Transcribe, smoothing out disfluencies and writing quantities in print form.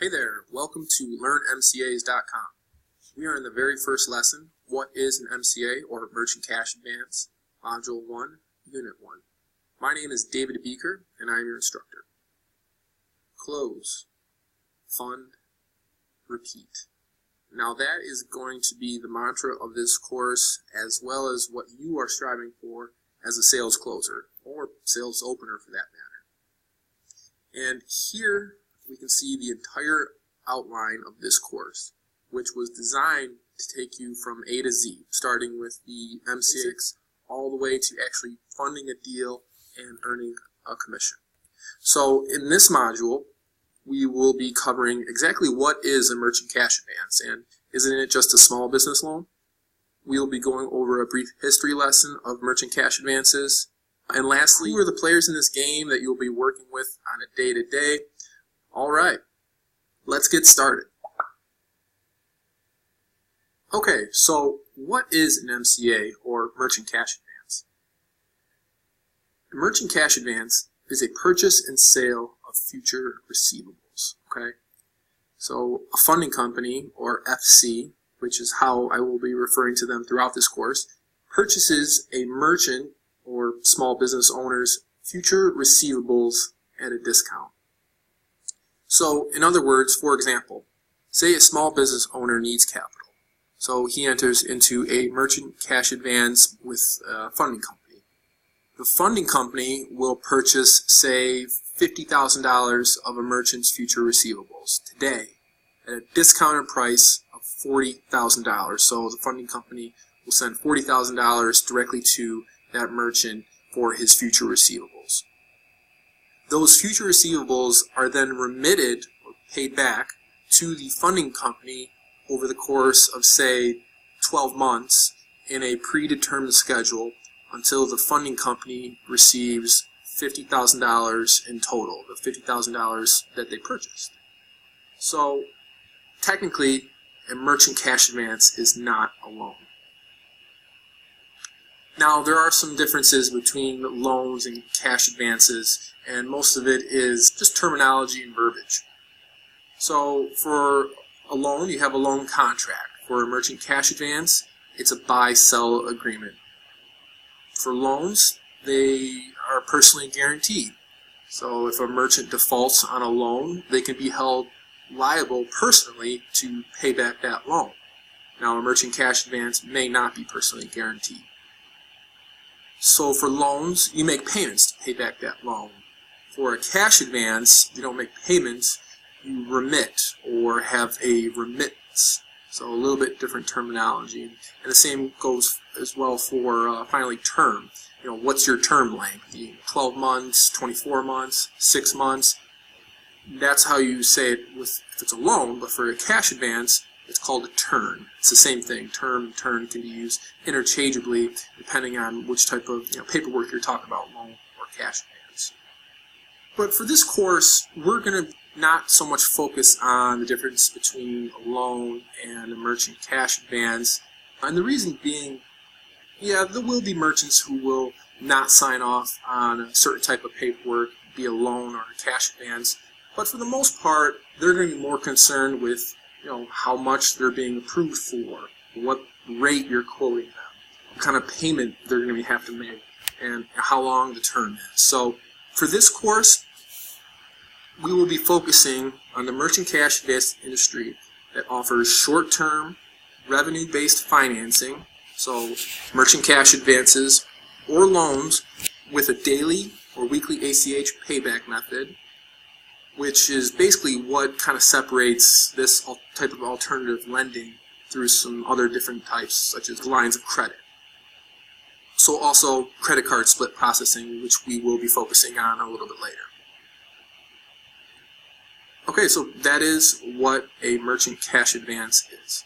Hey there, welcome to LearnMCAs.com. We are in the very first lesson, What is an MCA, or Merchant Cash Advance, Module 1, Unit 1. My name is David Beaker, and I am your instructor. Close, fund, repeat. Now that is going to be the mantra of this course, as well as what you are striving for as a sales closer, or sales opener for that matter. And here we can see the entire outline of this course, which was designed to take you from A to Z, starting with the MCA all the way to actually funding a deal and earning a commission. So in this module, we will be covering exactly what is a merchant cash advance, and isn't it just a small business loan? We will be going over a brief history lesson of merchant cash advances. And lastly, who are the players in this game that you'll be working with on a day-to-day? All right, let's get started. Okay, so what is an MCA, or merchant cash advance? A merchant cash advance is a purchase and sale of future receivables, okay? So a funding company, or FC, which is how I will be referring to them throughout this course, purchases a merchant or small business owner's future receivables at a discount. So, in other words, for example, say a small business owner needs capital. So he enters into a merchant cash advance with a funding company. The funding company will purchase, say, $50,000 of a merchant's future receivables today at a discounted price of $40,000. So the funding company will send $40,000 directly to that merchant for his future receivables. Those future receivables are then remitted or paid back to the funding company over the course of, say, 12 months in a predetermined schedule until the funding company receives $50,000 in total, the $50,000 that they purchased. So, technically, a merchant cash advance is not a loan. Now, there are some differences between loans and cash advances, and most of it is just terminology and verbiage. So, for a loan, you have a loan contract. For a merchant cash advance, it's a buy-sell agreement. For loans, they are personally guaranteed. So, if a merchant defaults on a loan, they can be held liable personally to pay back that loan. Now, a merchant cash advance may not be personally guaranteed. So for loans, you make payments to pay back that loan. For a cash advance, you don't make payments, you remit or have a remittance. So a little bit different terminology. And the same goes as well for finally term. You know, what's your term length? 12 months, 24 months, 6 months. That's how you say it if it's a loan, but for a cash advance, it's called a turn. It's the same thing. Term and turn can be used interchangeably depending on which type of paperwork you're talking about, loan or cash advance. But for this course, we're going to not so much focus on the difference between a loan and a merchant cash advance. And the reason being, there will be merchants who will not sign off on a certain type of paperwork, be a loan or a cash advance. But for the most part, they're going to be more concerned with how much they're being approved for, what rate you're quoting them, what kind of payment they're going to have to make, and how long the term is. So for this course, we will be focusing on the merchant cash advance industry that offers short-term, revenue-based financing, so merchant cash advances or loans with a daily or weekly ACH payback method, which is basically what kind of separates this type of alternative lending through some other different types, such as lines of credit. So also credit card split processing, which we will be focusing on a little bit later. Okay, so that is what a merchant cash advance is.